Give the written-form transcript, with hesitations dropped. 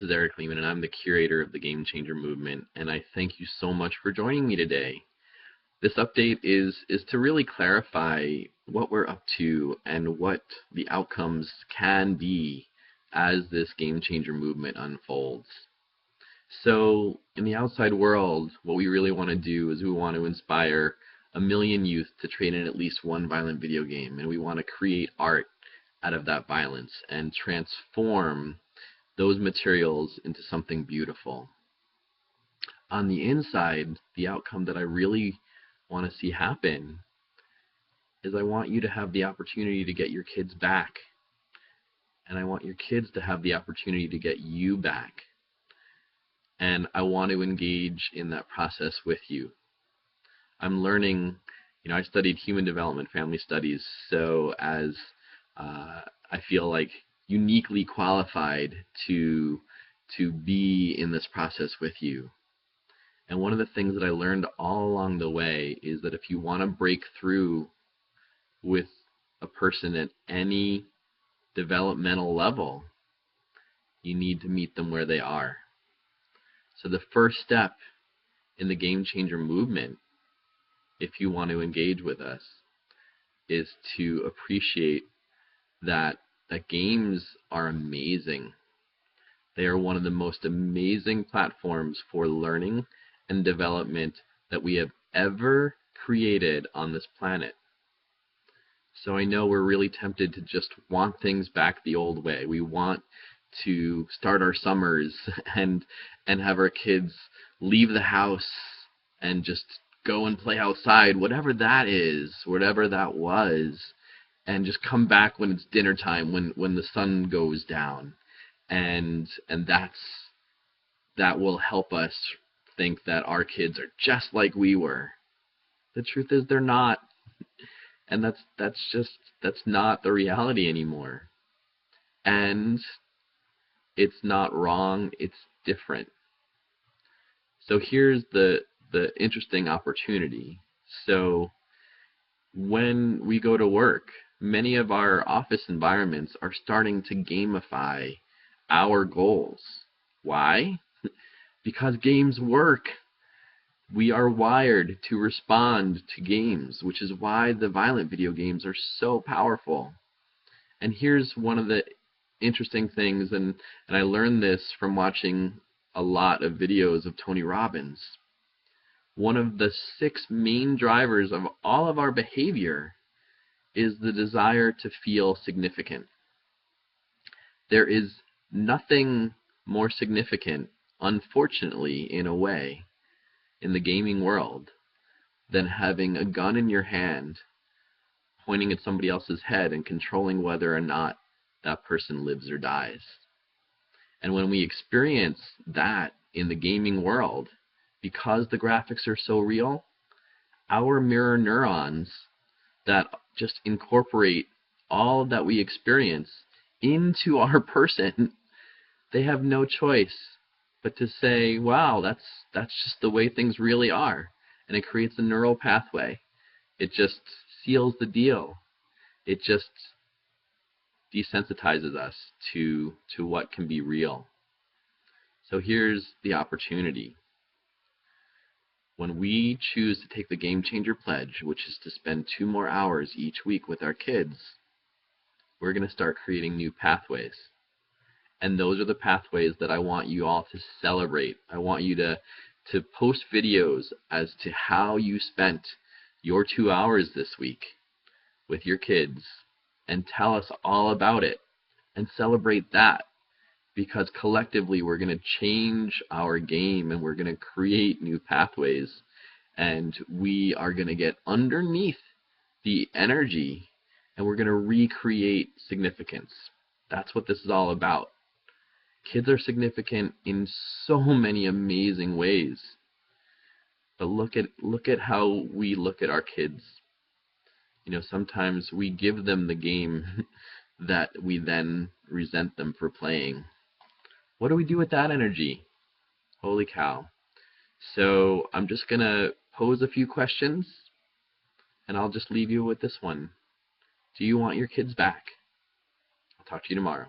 This is Eric Lehman, and I'm the curator of the Game Changer Movement, and I thank you so much for joining me today. This update is to really clarify what we're up to and what the outcomes can be as this Game Changer movement unfolds. So in the outside world, what we really want to do is we want to inspire 1 million youth to trade in at least one violent video game, and we want to create art out of that violence and transform those materials into something beautiful. On the inside, the outcome that I really want to see happen is I want you to have the opportunity to get your kids back, and I want your kids to have the opportunity to get you back, and I want to engage in that process with you. I'm learning, I studied human development family studies, so as I feel like uniquely qualified to be in this process with you. And one of the things that I learned all along the way is that if you want to break through with a person at any developmental level, you need to meet them where they are. So the first step in the Game Changer movement, if you want to engage with us, is to appreciate that games are amazing. They are one of the most amazing platforms for learning and development that we have ever created on this planet. So I know we're really tempted to just want things back the old way. We want to start our summers and have our kids leave the house and just go and play outside, whatever that is, whatever that was, and just come back when it's dinner time, when the sun goes down, and that will help us think that our kids are just like we were. The truth is they're not, and that's not the reality anymore. And it's not wrong, it's different. So here's the interesting opportunity. So when we go to work, many of our office environments are starting to gamify our goals. Why? Because games work. We are wired to respond to games, which is why the violent video games are so powerful. And here's one of the interesting things, and I learned this from watching a lot of videos of Tony Robbins. One of the 6 main drivers of all of our behavior is the desire to feel significant. There is nothing more significant, unfortunately, in a way, in the gaming world than having a gun in your hand, pointing at somebody else's head and controlling whether or not that person lives or dies. And when we experience that in the gaming world, because the graphics are so real, our mirror neurons that just incorporate all that we experience into our person, they have no choice but to say, wow, that's just the way things really are. And it creates a neural pathway. It just seals the deal. It just desensitizes us to what can be real. So here's the opportunity. When we choose to take the Game Changer Pledge, which is to spend 2 more hours each week with our kids, we're going to start creating new pathways. And those are the pathways that I want you all to celebrate. I want you to post videos as to how you spent your 2 hours this week with your kids, and tell us all about it and celebrate that. Because collectively we're going to change our game, and we're going to create new pathways, and we are going to get underneath the energy, and we're going to recreate significance. That's what this is all about. Kids are significant in so many amazing ways. But look at how we look at our kids. Sometimes we give them the game that we then resent them for playing. What do we do with that energy? Holy cow. So I'm just going to pose a few questions, and I'll just leave you with this one. Do you want your kids back? I'll talk to you tomorrow.